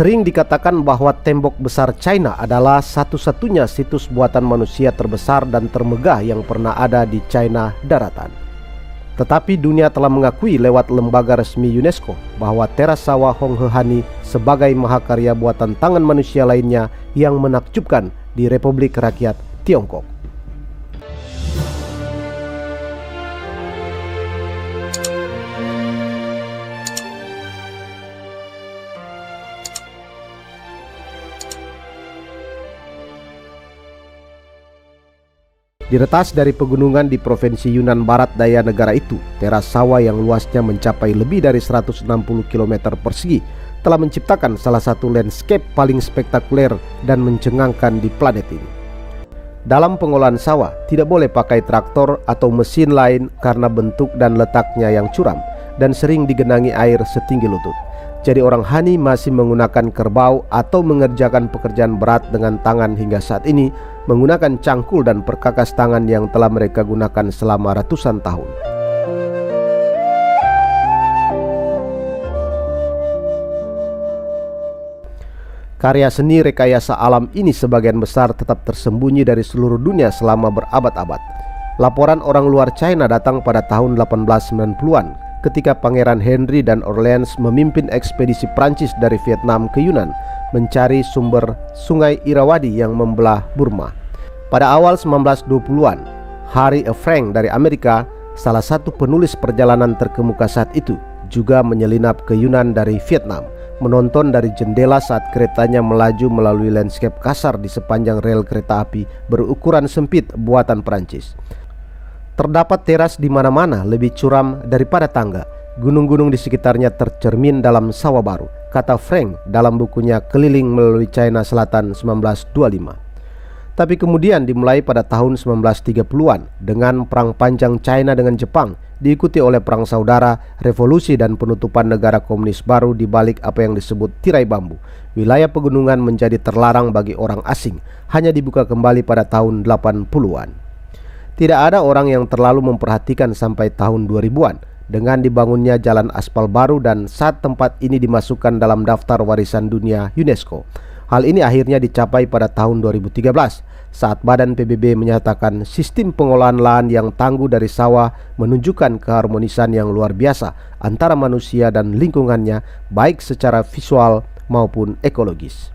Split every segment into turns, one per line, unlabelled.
Sering dikatakan bahwa tembok besar China adalah satu-satunya situs buatan manusia terbesar dan termegah yang pernah ada di China daratan. Tetapi dunia telah mengakui lewat lembaga resmi UNESCO bahwa teras sawah Honghe sebagai mahakarya buatan tangan manusia lainnya yang menakjubkan di Republik Rakyat Tiongkok. Diretas dari pegunungan di Provinsi Yunnan Barat Daya negara itu, teras sawah yang luasnya mencapai lebih dari 160 km persegi telah menciptakan salah satu landscape paling spektakuler dan mencengangkan di planet ini. Dalam pengolahan sawah, tidak boleh pakai traktor atau mesin lain karena bentuk dan letaknya yang curam dan sering digenangi air setinggi lutut. Jadi orang Hani masih menggunakan kerbau atau mengerjakan pekerjaan berat dengan tangan hingga saat ini menggunakan cangkul dan perkakas tangan yang telah mereka gunakan selama ratusan tahun. Karya seni rekayasa alam ini sebagian besar tetap tersembunyi dari seluruh dunia selama berabad-abad. Laporan orang luar China datang pada tahun 1890-an ketika Pangeran Henry dan Orleans memimpin ekspedisi Prancis dari Vietnam ke Yunnan mencari sumber Sungai Irrawaddy yang membelah Burma. Pada awal 1920-an, Harry E. Frank dari Amerika, salah satu penulis perjalanan terkemuka saat itu, juga menyelinap ke Yunnan dari Vietnam, menonton dari jendela saat keretanya melaju melalui landscape kasar di sepanjang rel kereta api berukuran sempit buatan Prancis. Terdapat teras di mana-mana lebih curam daripada tangga. Gunung-gunung di sekitarnya tercermin dalam sawah baru, kata Frank dalam bukunya Keliling Melalui China Selatan 1925. Tapi kemudian dimulai pada tahun 1930-an dengan Perang Panjang China dengan Jepang, diikuti oleh Perang Saudara, revolusi dan penutupan negara komunis baru di balik apa yang disebut tirai bambu. Wilayah pegunungan menjadi terlarang bagi orang asing, hanya dibuka kembali pada tahun 80-an. Tidak ada orang yang terlalu memperhatikan sampai tahun 2000-an dengan dibangunnya jalan aspal baru dan saat tempat ini dimasukkan dalam daftar warisan dunia UNESCO. Hal ini akhirnya dicapai pada tahun 2013 saat Badan PBB menyatakan sistem pengolahan lahan yang tangguh dari sawah menunjukkan keharmonisan yang luar biasa antara manusia dan lingkungannya baik secara visual maupun ekologis.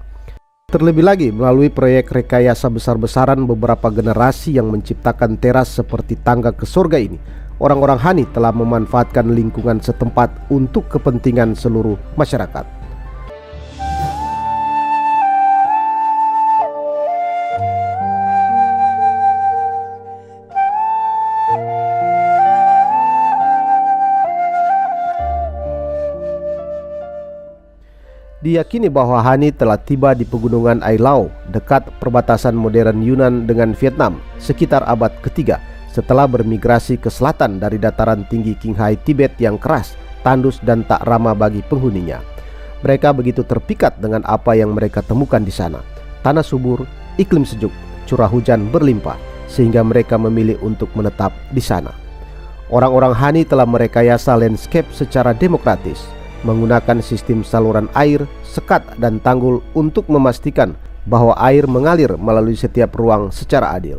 Terlebih lagi melalui proyek rekayasa besar-besaran beberapa generasi yang menciptakan teras seperti tangga ke surga ini, orang-orang Hani telah memanfaatkan lingkungan setempat untuk kepentingan seluruh masyarakat. Diyakini bahwa Hani telah tiba di pegunungan Ai Lao dekat perbatasan modern Yunnan dengan Vietnam sekitar abad ketiga setelah bermigrasi ke selatan dari dataran tinggi Qinghai Tibet yang keras, tandus dan tak ramah bagi penghuninya. Mereka begitu terpikat dengan apa yang mereka temukan di sana. Tanah subur, iklim sejuk, curah hujan berlimpah sehingga mereka memilih untuk menetap di sana. Orang-orang Hani telah merekayasa landscape secara demokratis, menggunakan sistem saluran air, sekat dan tanggul untuk memastikan bahwa air mengalir melalui setiap ruang secara adil.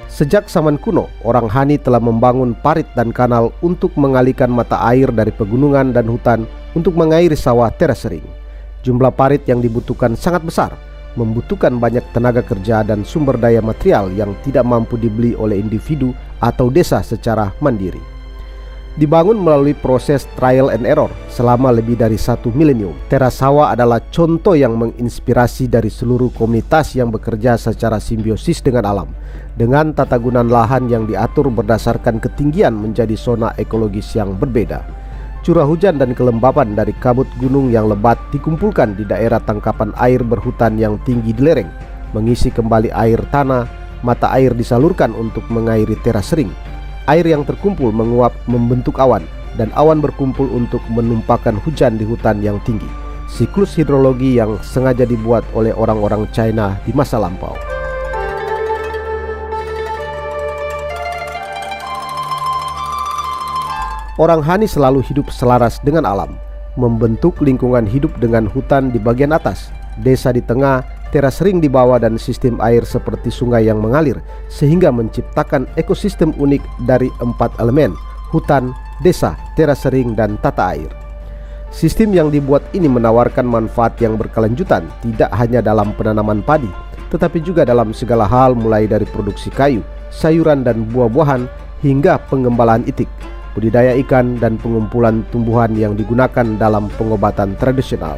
Sejak zaman kuno, orang Hani telah membangun parit dan kanal untuk mengalihkan mata air dari pegunungan dan hutan untuk mengairi sawah terasering. Jumlah parit yang dibutuhkan sangat besar, membutuhkan banyak tenaga kerja dan sumber daya material yang tidak mampu dibeli oleh individu atau desa secara mandiri. Dibangun melalui proses trial and error selama lebih dari 1 milenium, teras sawah adalah contoh yang menginspirasi dari seluruh komunitas yang bekerja secara simbiosis dengan alam, dengan tata guna lahan yang diatur berdasarkan ketinggian menjadi zona ekologis yang berbeda. Curah hujan dan kelembapan dari kabut gunung yang lebat dikumpulkan di daerah tangkapan air berhutan yang tinggi di lereng, mengisi kembali air tanah. Mata air disalurkan untuk mengairi teras sering. Air yang terkumpul menguap membentuk awan, dan awan berkumpul untuk menumpahkan hujan di hutan yang tinggi. Siklus hidrologi yang sengaja dibuat oleh orang-orang China di masa lampau. Orang Hani selalu hidup selaras dengan alam, membentuk lingkungan hidup dengan hutan di bagian atas, desa di tengah, teras ring di bawah, dan sistem air seperti sungai yang mengalir, sehingga menciptakan ekosistem unik dari 4 elemen: hutan, desa, teras ring, dan tata air. Sistem yang dibuat ini menawarkan manfaat yang berkelanjutan, tidak hanya dalam penanaman padi, tetapi juga dalam segala hal, mulai dari produksi kayu, sayuran, dan buah-buahan, hingga pengembalaan itik, budidaya ikan, dan pengumpulan tumbuhan yang digunakan dalam pengobatan tradisional.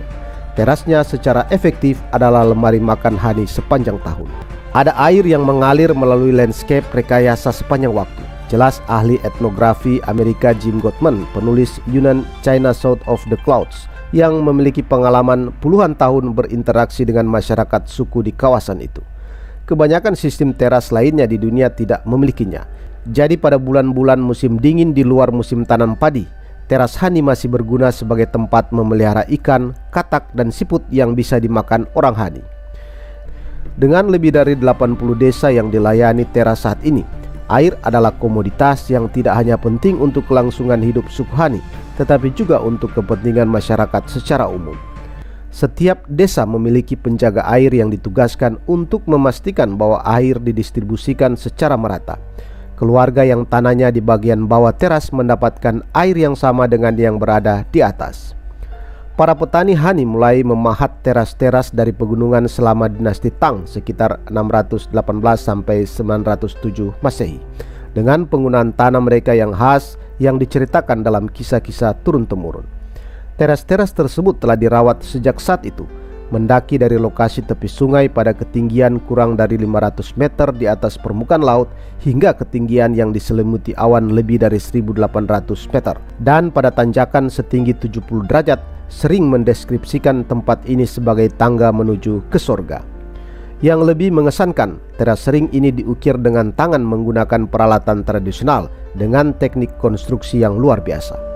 Terasnya secara efektif adalah lemari makan Hani sepanjang tahun. Ada air yang mengalir melalui landscape rekayasa sepanjang waktu. Jelas ahli etnografi Amerika Jim Gottman, penulis Yunnan China South of the Clouds, yang memiliki pengalaman puluhan tahun berinteraksi dengan masyarakat suku di kawasan itu. Kebanyakan sistem teras lainnya di dunia tidak memilikinya. Jadi pada bulan-bulan musim dingin di luar musim tanam padi, teras Hani masih berguna sebagai tempat memelihara ikan, katak, dan siput yang bisa dimakan orang Hani. Dengan lebih dari 80 desa yang dilayani teras saat ini, air adalah komoditas yang tidak hanya penting untuk kelangsungan hidup suku Hani, tetapi juga untuk kepentingan masyarakat secara umum. Setiap desa memiliki penjaga air yang ditugaskan untuk memastikan bahwa air didistribusikan secara merata. Keluarga yang tanahnya di bagian bawah teras mendapatkan air yang sama dengan yang berada di atas. Para petani Hani mulai memahat teras-teras dari pegunungan selama dinasti Tang sekitar 618 sampai 907 Masehi, dengan penggunaan tanah mereka yang khas yang diceritakan dalam kisah-kisah turun-temurun. Teras-teras tersebut telah dirawat sejak saat itu, mendaki dari lokasi tepi sungai pada ketinggian kurang dari 500 meter di atas permukaan laut hingga ketinggian yang diselimuti awan lebih dari 1800 meter, dan pada tanjakan setinggi 70 derajat sering mendeskripsikan tempat ini sebagai tangga menuju ke surga. Yang lebih mengesankan, teras ring ini diukir dengan tangan menggunakan peralatan tradisional dengan teknik konstruksi yang luar biasa.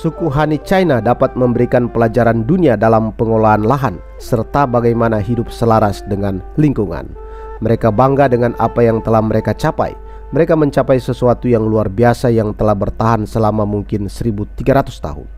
Suku Hani China dapat memberikan pelajaran dunia dalam pengolahan lahan serta bagaimana hidup selaras dengan lingkungan. Mereka bangga dengan apa yang telah mereka capai. Mereka mencapai sesuatu yang luar biasa yang telah bertahan selama mungkin 1300 tahun.